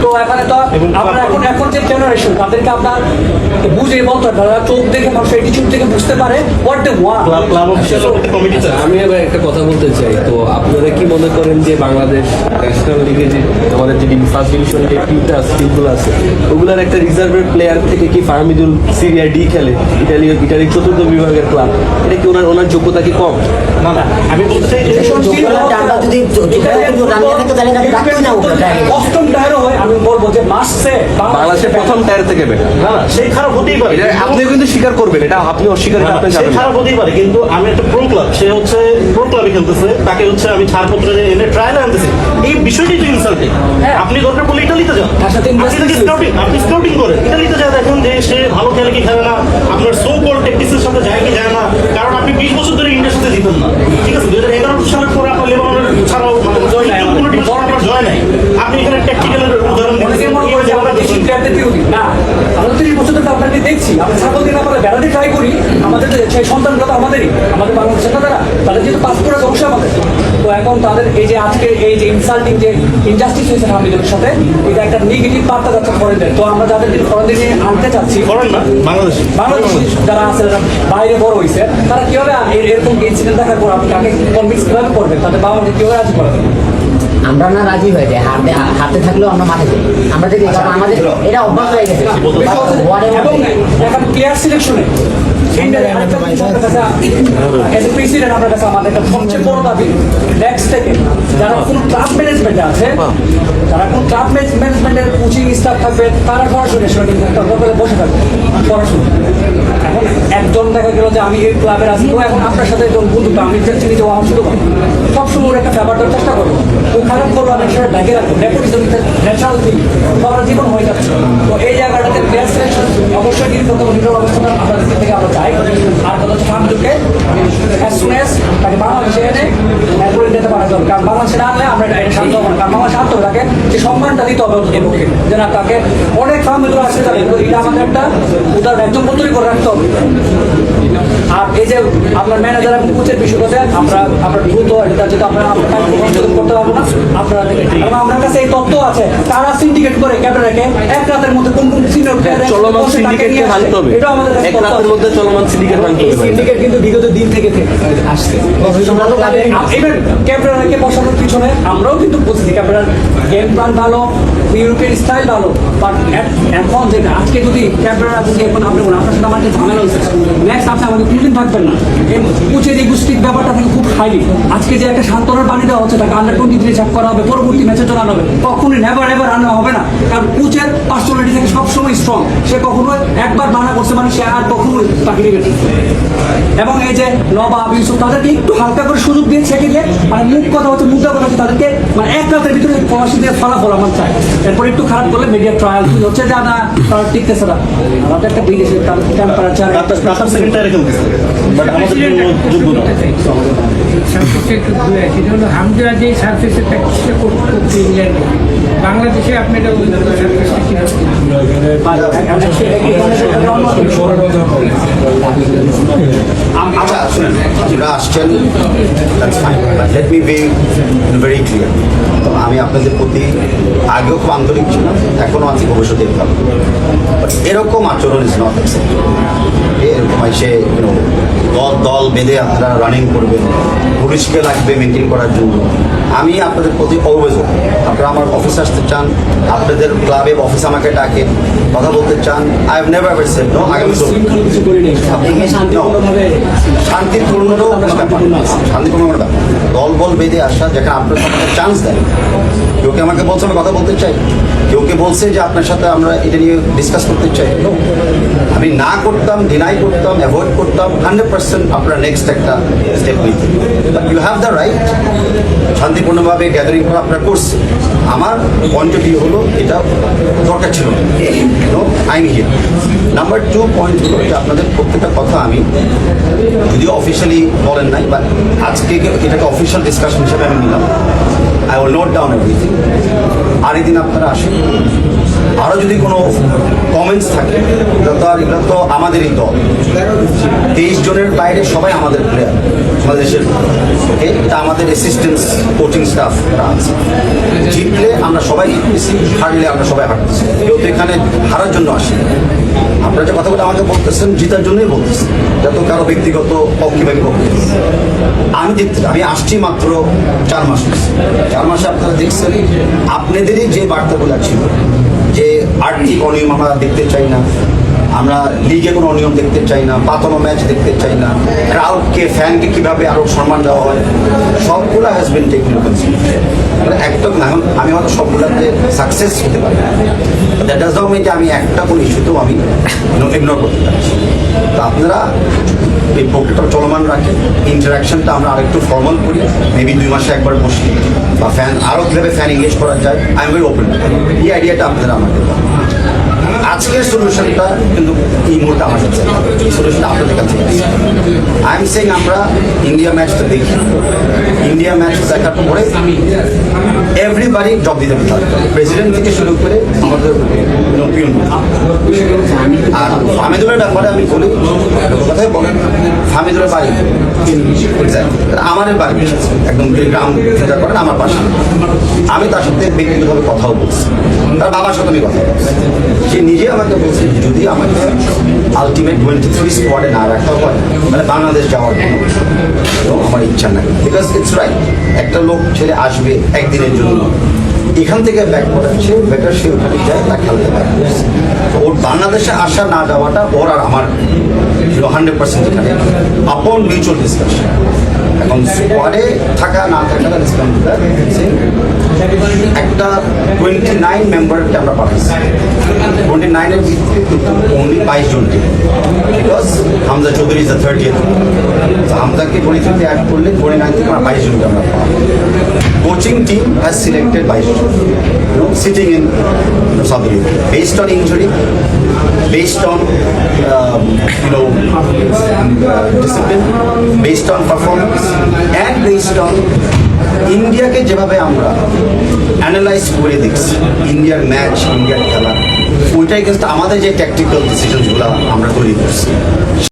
তো এখানে তো আপনার এখন যে জেনারেশন তাদেরকে আপনার বুঝে বলতে হবে, তারা চোখ দেখে মানুষের অ্যাটিটিউড থেকে বুঝতে পারে হোয়াট দে ওয়ান্ট। আমি এবার একটা কথা বলতে চাই, তো আপনারা কি মনে করেন যে বাংলাদেশ ন্যাশনাল লিগে যে আমাদের যে ফার্স্ট ডিভিশন যে টিমগুলো আছে ওগুলার একটা রিজার্ভের প্লেয়ার থেকে কি ফাহমিদুল সিরিয়া ডি খেলে, ইটালির চতুর্থ বিভাগের ক্লাব, এটা কি ওনার যোগ্যতা কি কম? না না, আমি বলতে অষ্টম টায়ারও হয়, আমি বলবো যে মাসে বাংলাদেশের প্রথম টায়ার থেকে না না, সেই খারাপ হতেই পারে, আপনি কিন্তু স্বীকার করবেন, এটা আপনি অস্বীকার করতে সে যাবেন না। খারাপ হতেই পারে, কিন্তু আমি একটা প্রো ক্লাব, সে হচ্ছে প্রো ক্লাবে খেলতেছে, তাকে হচ্ছে আমি ছাড়পত্র এনে ট্রায়ালে আনতেছি, এই বিষয়টি তো ইনসাল্টিং। আপনি দরকার পড়লে ইটালিতে যান, আপনি স্কাউটিং করেন, ইটালিতে যা দেখুন যে সে ভালো খেলে কি খেলে না, আপনার সো কল টেকটিক্সের সাথে যায় কি যায় না, কারণ আপনি 20 বছর ধরে ইন্ডাস্ট্রিতে জিতেন না, ঠিক আছে? 2011 সালের পরে আপনার লেবাননের ছাড়াও জয় নাই, কোনো টিম আপনার জয় নাই, আপনি এখানে ট্যাকটিক্যালের উদাহরণ দিচ্ছেন। না, আমরা 30 বছর ধরে আপনাকে দেখছি, আমরা ছাগল দিন আমরা বেড়াতে ট্রাই করি, আমাদের সেই সন্তানগুলো তো আমাদেরই, আমাদের বাংলাদেশের না, তাদের যেহেতু পাসপোর্ট আছে অবশ্যই আমাদের। তো এখন তাদের এই যে আজকে এই যে ইনসাল্টিং যে ইনজাস্টিস হয়েছে হামিদের সাথে, এটা একটা নেগেটিভ বার্তা যাচ্ছে ফরেনদের। তো আমরা যাদেরকে ফরেনদের নিয়ে আনতে চাচ্ছি, করেন না বাংলাদেশে যারা আছে যারা বাইরে বড় হয়েছে, তারা কিভাবে এরকম ইনসিডেন্ট দেখার পর আপনি তাকে কনভিন্স কিভাবে করবেন, তাদের বাবা মাকে কিভাবে রাজি করাবেন? আমরা না রাজি হয়ে যাই, হাতে থাকলেও আমরা মাঠে যাই, আমরা দেখি, কারণ আমাদের এটা অভ্যাস হয়ে গেছে। এবং এখন প্লেয়ার সিলেকশনে আপনার কাছে আমাদের একটা সবচেয়ে বড় দাবি, নেক্সট থেকে যারা কোন ক্লাব ম্যানেজমেন্টে আছে, যারা কোন ক্লাব ম্যানেজমেন্টের কোচিং স্টাফ থাকবে, তারা সরাসরি একটা হোটেলে বসে থাকবে পড়াশোনা। এখন একজন দেখা গেল যে আমি এই ক্লাবের আছি, তো এখন আপনার সাথে একজন বন্ধুটা আমি চিনি যে আমার শুধু সবসময় ওর একটা ব্যাপার দেওয়ার চেষ্টা করবো, ও খারাপ করবো আমি সেটা ডেকে রাখবো, নেপোটিজম ন্যাচারাল থিং, সবার জীবন হয়ে যাচ্ছে। তো এই জায়গাটাতে প্লেয়ার সিলেকশন অবশ্যই নির্ভর অবস্থা আপনাদের থেকে আমরা চাই। আর কথা হচ্ছে ফার্মদুকে অ্যাজ সুন অ্যাজ তাকে বাংলাদেশে এনে করে দিতে পারা যাবে, কারণ বাংলাদেশে না আনলে আমরা এটা শান্ত হবো না, কারণ বাংলাদেশে আনতে হবে তাকে যে সম্মানটা দিতে হবে এর পক্ষে, যে না তাকে অনেক ফার্মগুলো আছে তাদের, এটা আমাদের একটা উদাহরণ একদম বদলি করে রাখতে হবে। আর এই যে আপনার ম্যানেজার এবং কোচের বিষয়টাতে আমরা দ্রুত এটা যেটা আমরা সংশোধন করতে পারবো না, আপনারা এবং আপনার কাছে এই তথ্য আছে তারা সিন্ডিকেট করে ক্যাপ্টেনকে এক রাতের মধ্যে কোন কোন সিনিয়র প্লেয়ার চলমান সিন্ডিকেটকে ভাঙতে হবে, এটা আমাদের এক রাতের মধ্যে চলমান সিন্ডিকেট ভাঙতে হবে। সিন্ডিকেট কিন্তু বিগত দিন থেকে আসছে, ইভেন ক্যাপ্টেনকে বসানোর পিছনে আমরাও কিন্তু বুঝছি ক্যাপ্টেন গেম প্ল্যান ভালো, ইউরোপিয়ান স্টাইল ভালো, বাট এখন যেটা আজকে যদি ক্যাপ্টেনরা যদি এখন আপনি আপনার সাথে আমার যে ঝামেলা হয়েছে, নেক্সট আপনি আমাদের কোনোদিন থাকবেন না। কোচের এই গোষ্ঠীর ব্যাপারটা থেকে খুব হাইলি, আজকে যে একটা সান্ত্বনার পানি দেওয়া হচ্ছে, তাকে আন্ডার-23 চেক করা হবে, পরবর্তী ম্যাচে চলে আনা হবে, কখনোই নেভার এভার আনা হবে না, কারণ কোচের পার্সোনালিটি থেকে সবসময় স্ট্রং, সে কখনোই একবার মানা করছে মানে সে আর কখনোই তাকে নেবে। এবং এই যে নবাব ইউসুফ তাদেরকে একটু হালকা করে সুযোগ দিয়ে ছেঁকে দিয়ে, মানে মুখ কথা হচ্ছে মুদ্রা কথা হচ্ছে, তাদেরকে মানে এক রাতের ভিতরে প্রবাসী দিয়ে ফলাফল আমার চাই। এরপর একটু খারাপ করলে মিডিয়া ট্রায়াল হচ্ছে যে না টিকতেছে না, আমাদের একটা বিদেশি টেম্পারেচার হামজা যে সার্ফেসে প্র্যাকটিসটা করতে ইংল্যান্ডে, বাংলাদেশে আপনি এটা আচ্ছা শুনেন, আপনারা আসছেন, let me be very clear, আমি আপনাদের প্রতি আগেও খুব আন্তরিক ছিলাম, এখনও আছি, ভবিষ্যতে থাকবো, বাট এরকম আচরণ ইজ নট অ্যাকসেপ্টেবল। এরকম এসে দল বেঁধে আপনারা রানিং করবেন, পুলিশকে লাগবে মেনটেন করার জন্য। আমি আপনাদের প্রতি অলওয়েজ, আপনারা আমার অফিস আসতে চান, আপনাদের ক্লাবে অফিস আমাকে ডাকে, কথা বলতে চান, I have never ever said no, আগামী শান্তিপূর্ণ ব্যাপার, শান্তিপূর্ণ ব্যাপার, দল বল বেঁধে আসা, যেখানে আপনার আমাকে চান্স দেয়। কেউ কে আমাকে বলছে আমি কথা বলতে চাই, কেউ কে বলছে যে আপনার সাথে আমরা এটা নিয়ে ডিসকাস করতে চাই, আমি না করতাম, ডিনাই করতাম, অ্যাভয়েড করতাম, 100% আপনারা নেক্সট একটা স্টেপ নিতে। ইউ হ্যাভ দ্য রাইট, শান্তিপূর্ণভাবে গ্যাদারিং করা আপনারা করছে। আমার পয়েন্ট অফ ভিউ হলো এটা দরকার ছিল নো, আইন হিয়ার। নাম্বার 2 পয়েন্ট হলো যে আপনাদের প্রত্যেকটা কথা আমি যদিও অফিসিয়ালি বলেন নাই, বাট আজকে এটাকে অফিসিয়াল ডিসকাশন হিসেবে আমি নিলাম। I will note down everything. আর এই দিন আপনারা আসেন, আরও যদি কোনো কমেন্টস থাকে, এগুলো তো আমাদেরই দল, 23 জনের বাইরে সবাই আমাদের প্লেয়ার, আমাদের দেশের। ওকে, এটা আমাদের অ্যাসিস্ট্যান্ট কোচিং স্টাফ আছে। জিতলে আমরা সবাই জিততেছি, হারলে আমরা সবাই হারতেছি। কেউ তো এখানে হারার জন্য আসি। আপনারা যে কথাগুলো আমাকে বলতেছেন জিতার জন্যই বলতেছেন, যত কারো ব্যক্তিগত অকিভাবে বলতেছে। আমি আসছি মাত্র 4 মাস হয়েছে। 4 মাসে আপনারা দেখছেন আপনাদেরই যে বার্তাগুলো ছিল যে আর্থিক অনিয়ম আমরা দেখতে চাই না, আমরা লিগে কোনো অনিয়ম দেখতে চাই না, পাতানো ম্যাচ দেখতে চাই না, ক্রাউডকে ফ্যানকে কীভাবে আরও সম্মান দেওয়া হয়, সবগুলো has been taken into consideration. একটা না, আমি হয়তো সবগুলোতে সাকসেস হতে পারি, দ্যাট ডাজ নট মিন যে আমি একটা কোনো ইস্যুতেও আমি ইগনোর করতে পারছি। তো আপনারা এই প্রক্রিয়াটা চলমান রাখেন, ইন্টারাকশনটা আমরা আরেকটু ফর্মাল করি, মেবি 2 মাসে একবার বসি, বা ফ্যান আরও কীভাবে ফ্যান এঙ্গেজ করা যায়, আই এম ভেরি ওপেন। এই আইডিয়াটা আপনারা আমাকে দেন। আজকের সলিউশনটা কিন্তু এই মুহূর্তে আমার কাছে নেই। এই সলিউশনটা আপনাদের কাছে আই এম সেইং আমরা ইন্ডিয়া ম্যাচটা দেখি, ইন্ডিয়া ম্যাচ দেখার পরে এভরিবাডি জব দিতে পারবে, প্রেসিডেন্ট থেকে শুরু করে আমাদের পিয়ন। আর ফামিদুলের ব্যাপারে আমি বলি, কথাই বলেন, ফামিদুলের বাড়ি আমার বাড়ি একদম গ্রাম করেন আমার পাশে। আমি তার সাথে ব্যক্তিগতভাবে কথাও বলছি, তার বাবার সাথে আমি কথা বলছি। সে নিজে আমাকে বলছে যদি আমাকে আলটিমেট 23 স্কোয়াডে না রাখা হয় মানে বাংলাদেশ যাওয়ার কোনো আমার ইচ্ছা নাই। বিকজ ইটস রাইট, একটা লোক ছেলে আসবে একদিনের জন্য, এখান থেকে ব্যাক করাচ্ছে, বেটার সে ওখানে যায়, তা খেলতে পারে। ওর বাংলাদেশে আসা না যাওয়াটা ওর আর আমার 100% এখানে আপন মিউচুয়াল ডিসকাশন। এখন স্কোয়াডে থাকা না থাকাটা একটা 29 মেম্বারকে আমরা পাঠাচ্ছি, 29-এর ভিত্তিতে কিন্তু অনলি 22 জনকে, because Hamza Chowdhury is the 30th। হামজাকে 23-তে অ্যাড করলে 29 থেকে আমরা 22 জনকে আমরা পাবো। কোচিং টিম হ্যাজ সিলেক্টেড 22 জন, sitting in Saudi Arabia, based on injury, based on discipline, based on performance, and based on ইন্ডিয়াকে যেভাবে আমরা অ্যানালাইজ করে দেখছি, ইন্ডিয়ার ম্যাচ, ইন্ডিয়ার খেলা, ওইটাই কিন্তু আমাদের যে ট্যাকটিক্যাল ডিসিশনসগুলো আমরা তৈরি করছি